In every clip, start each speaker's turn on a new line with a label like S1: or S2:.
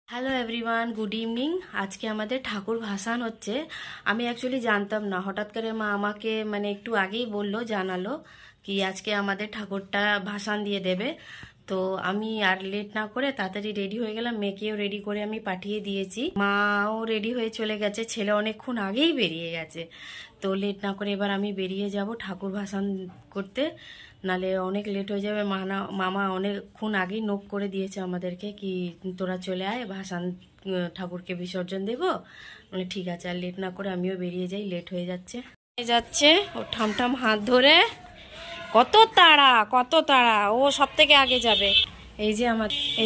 S1: Hello everyone, good evening. আজকে আমাদের ঠাকুর ভাসান হচ্ছে। আমি অ্যাকচুয়ালি জানতাম না, হঠাৎ করে মা আমাকে একটু আগেই বললো, জানালো কি আজকে আমাদের ঠাকুরটা ভাসান দিয়ে দেবে। তো আমি আর লেট না করে তাড়াতাড়ি রেডি হয়ে গেলাম, মেয়েকেও রেডি করে আমি পাঠিয়ে দিয়েছি, মাও রেডি হয়ে চলে গেছে, ছেলে অনেকক্ষণ আগেই বেরিয়ে গেছে। তো লেট না করে এবার আমি বেরিয়ে যাব ঠাকুর ভাসান করতে, নালে অনেক লেট হয়ে যাবে। মামা অনেকক্ষণ আগেই নোক করে দিয়েছে আমাদেরকে কি তোরা চলে আয়, ভাসান ঠাকুরকে বিসর্জন দেবো। ঠিক আছে, আর লেট না করে আমিও বেরিয়ে যাই, লেট হয়ে যাচ্ছে ও ঠামঠাম হাত ধরে। কত তাড়া, ও সব থেকে আগে যাবে। এই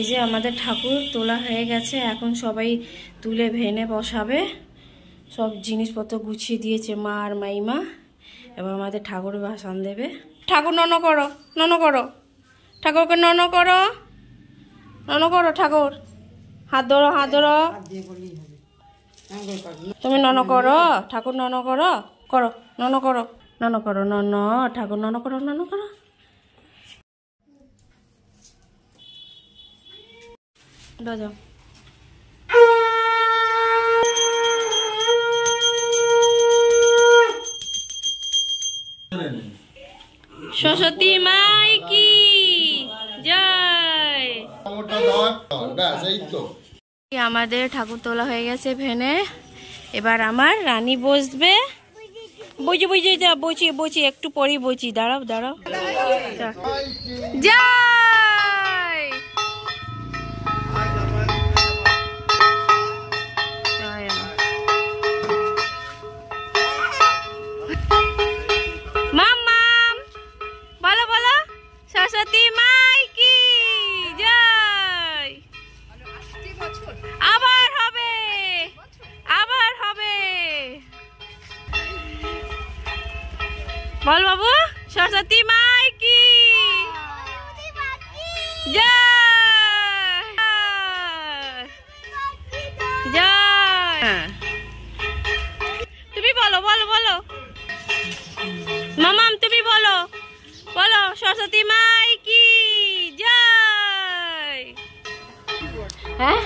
S1: যে আমাদের ঠাকুর তোলা হয়ে গেছে, এখন সবাই তুলে ভেনে বসাবে। সব জিনিসপত্র গুছিয়ে দিয়েছে মা আর মাইমা। এবার আমাদের ঠাকুর ভাসান দেবে। ঠাকুর নন করো ঠাকুরকে নন করো ঠাকুর, হাত ধরো তুমি নন করো, ঠাকুর নন করো ঠাকুর নন করো যাও। সরস্বতী মাই কি জয়। আমাদের ঠাকুর তোলা হয়ে গেছে ভেনে। এবার আমার রানী বসবে। বসি একটু পরেই বসি, দাঁড়াও জয়। বলো সরস্বতী মাই কি জয়। আবার হবে বল বাবু, সরস্বতী মাই কি জয়। তুমি বলো মামাম, তুমি বলো সরস্বতী মাই কি জয়। হ্যাঁ,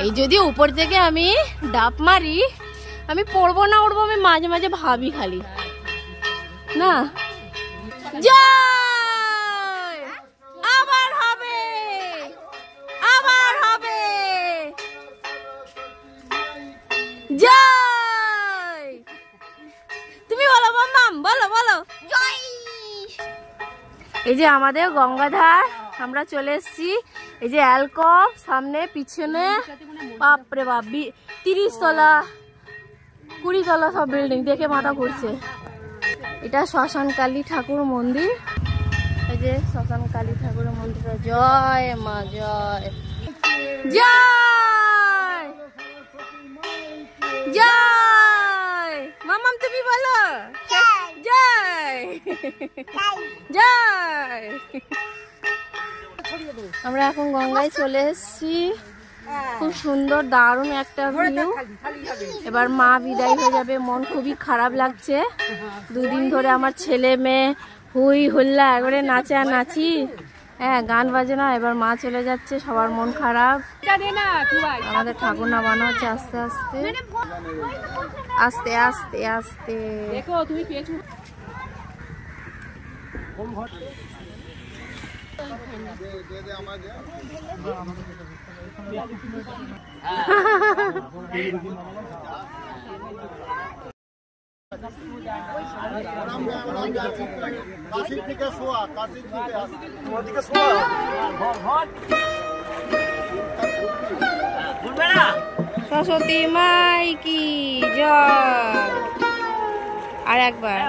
S1: এই যদি উপর থেকে আমি ডাব মারি, আমি পড়বো না উঠবো, আমি মাঝে মাঝে ভাবি খালি না। জয়, আবার হবে জয়। তুমি বলো মাম্মাম, বলো জয়। এই যে আমাদের গঙ্গাধার, আমরা চলে এসেছি। এই যে অ্যালকপ সামনে পিছনে, বাপরে বাপ 30 তলা 20 তলা সব বিল্ডিং, দেখে মাথা ঘুরছে। এটা শ্মশান কালী ঠাকুর মন্দির। এই যে শ্মশান কালী ঠাকুরের মন্দির। জয় মা জয় জয় জয়। মামাম তুমি বলো জয় জয়। আমরা এখন গঙ্গায় চলে এসেছি। খুব সুন্দর দারুণ একটা ভিউ। এবার মা বিদায় হয়ে যাবে, মন খুবই খারাপ লাগছে। 2 দিন ধরে আমার ছেলে মেয়ে হুই হুল্লা একবারে নাচি, হ্যাঁ গান বাজনা। এবার মা চলে যাচ্ছে, সবার মন খারাপ। আমাদের ঠাকুর নামানো হচ্ছে আস্তে আস্তে। দেখো তুমি পেয়েছো। সরস্বতী মাই কি জয়। আর একবার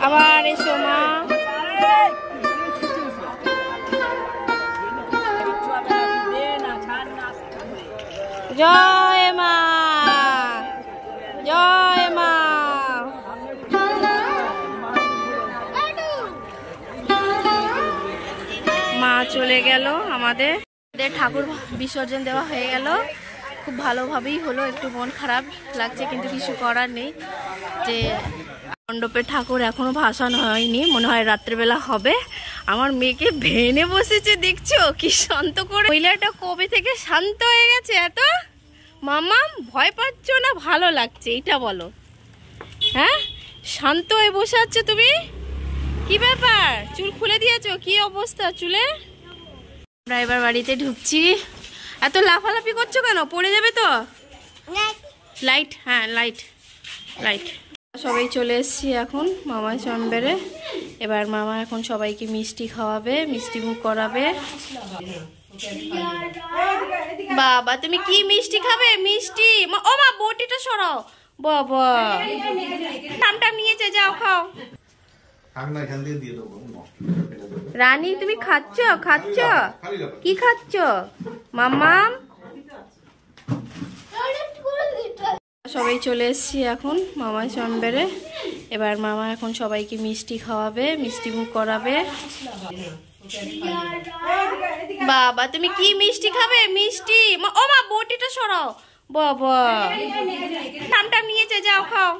S1: আবার এসো মা। জয় মা জয় মা। মা চলে গেল। আমাদের ঠাকুর বিসর্জন দেওয়া হয়ে গেল, খুব ভালোভাবেই হলো। একটু মন খারাপ লাগছে কিন্তু কিছু করার নেই যে মণ্ডপের ঠাকুর এখনো ভাসানো হয়নি, মনে হয় রাত্রেবেলা হবে। আমার মেয়েকে ভেনে বসেছে, দেখছো কি শান্ত করে। মহিলাটা কবে থেকে শান্ত হয়ে গেছে এত। মামা ভয় পাচ্ছ না ভালো লাগছে এটা বলো? হ্যাঁ, শান্ত হয়ে বসে আছো তুমি, কি ব্যাপার? চুল খুলে দিয়েছো, কি অবস্থা চুলে? আমরা এবার বাড়িতে ঢুকছি। এত লাফালাফি করছো কেন? পড়ে যাবে তো। লাইট, হ্যাঁ লাইট লাইট। সবাই চলে এসছি এখন মামার চম্বেরে। এবার মামা এখন সবাইকে মিষ্টি খাওয়াবে, মিষ্টি মুখ করাবে। বাবা তুমি কি মিষ্টি খাবে? মিষ্টি? ও মা বটিটা সরাও বাবা, টামটাম নিয়েছে, যাও খাও। রানী তুমি খাচ্ছ? খাচ্ছ কি খাচ্ছ মাম্মাম? সবাই চলে এসছি এখন মামার চম্বেরে। এবার মামা এখন সবাইকে মিষ্টি খাওয়াবে, মিষ্টি মুখ করাবে। বাবা তুমি কি মিষ্টি খাবে? মিষ্টি? ও মা বটিটা সরাও বাবা, টামটাম নিয়েছে, যাও খাও।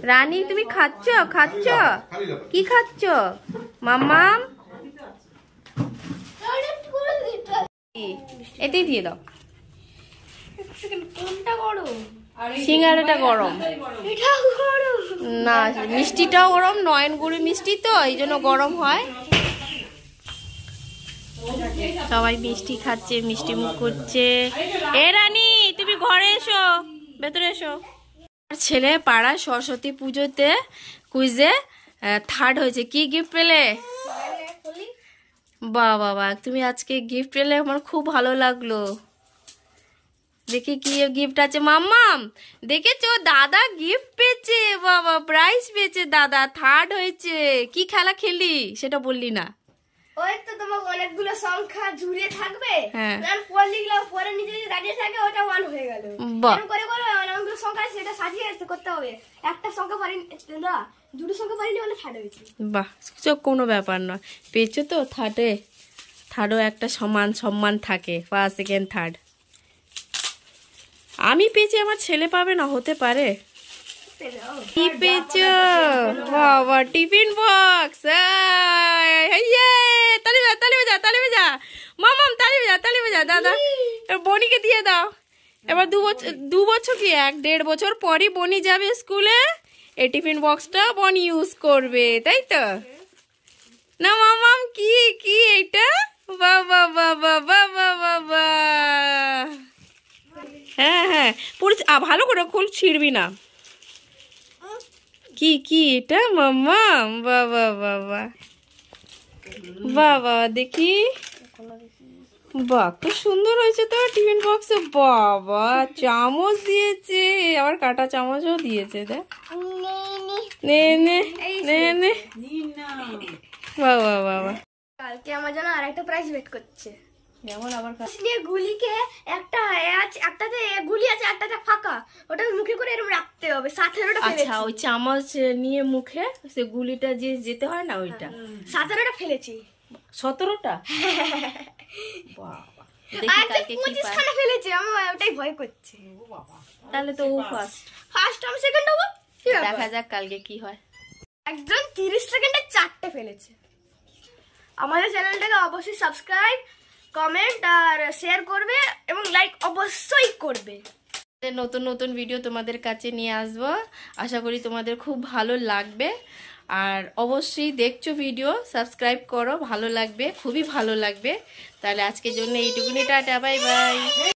S1: রানী তুমি খাচ্ছ? খাচ্ছ কি খাচ্ছ মাম্মাম? এতেই দিয়ে দাও। সিঙ্গারাটা গরম না, মিষ্টিটাও গরম, নয়নগুড়ি মিষ্টি তো এই জন্য গরম হয়। সবাই মিষ্টি খাচ্ছে, মিষ্টি মুখ করছে। এ রানী তুমি ঘরে এসো, ভেতরে এসো। ছেলে পাড়ায় সরস্বতী পুজোতে কুইজে থার্ড হয়েছে। কি গিফট পেলে? বাহ বাবা, তুমি আজকে গিফট পেলে, আমার খুব ভালো লাগলো। দেখি কি গিফট আছে। মাম্মাম দেখেছো দাদা গিফট পেয়েছে, বাবা প্রাইজ পেয়েছে, দাদা থার্ড হয়েছে। কি খেলা খেলি সেটা বললি না?
S2: ওই তো তোমার অনেকগুলো সংখ্যা জুড়ে থাকবে,
S1: হ্যাঁ
S2: পরে নিজে নিজে দাঁড়িয়ে থাকে, ওটা ওয়ান হয়ে গেল। এরকম করে করে অনেকগুলো সংখ্যা সেটা সাজিয়ে করতে হবে। একটা সংখ্যা পারিনি না, দুটো সংখ্যা পারিনি মানে থার্ড হয়েছে।
S1: বাহ, কোনো ব্যাপার নয়, পেয়েছো তো থার্ডে। থার্ডও একটা সম্মান থাকে, ফার্স্ট সেকেন্ড থার্ড। আমি পেয়েছি, আমার ছেলে পাবে না, হতে পারে। কি পেয়েছো? বাবা টিফিন বক্স। তালি বাজা, তালি বাজা, তালি বাজা মামাম, তালি বাজা, তালি বাজা। দাদা বনিকে দিয়ে দাও। এবার 2 বছর কি 1.5 বছর পরই বনি যাবে স্কুলে, এই টিফিন বক্সটা বনি ইউজ করবে, তাই তো না মামাম? কি কি এইটা? বাবা বাবা বাবা বাবা, হ্যাঁ হ্যাঁ পুরো ভালো করে খোল, ছিড়বি না। কি কি এটা মাম্মা? বাবা বাবা বাবা, দেখি। বাহ খুব সুন্দর হয়েছে তো টিফিন বক্স। বাবা চামচ দিয়েছে, আবার কাটা চামচও দিয়েছে। দেখ নে নে নে নে। বাবা বাবা,
S2: কালকে আমার জন্য আরেকটা প্রাইজ ওয়েট করছে।
S1: যেমন আবার
S2: গুলিকে একটাতে গুলি আছে, একটাতে ফাঁকা, ওটা মুখে করে এরকম রাখতে হবে। 17টা ফেলেছি।
S1: আচ্ছা, ওই চামচ নিয়ে মুখে সে গুলিটা যে যেতে হয় না, ওইটা
S2: 17টা ফেলেছি।
S1: 17টা? বাবা, দেখি কালকে কি পাই।
S2: 25খানা ফেলেছি, আমি ওটাই ভয় করছে।
S1: তাহলে তো ও
S2: ফার্স্ট আমি সেকেন্ড হবো।
S1: দেখা যাক কালকে কি হয়।
S2: একজন 30 সেকেন্ডে 4টে ফেলেছে। আমাদের চ্যানেলটাকে অবশ্যই সাবস্ক্রাইব, কমেন্ট আর শেয়ার করবে এবং লাইক অবশ্যই করবে।
S1: নতুন নতুন ভিডিও তোমাদের কাছে নিয়ে আসবো, আশা করি তোমাদের খুব ভালো লাগবে। আর অবশ্যই দেখছো ভিডিও, সাবস্ক্রাইব করো, ভালো লাগবে, খুবই ভালো লাগবে। তাহলে আজকের জন্য এইটুকুনি, টাটা বাই বাই।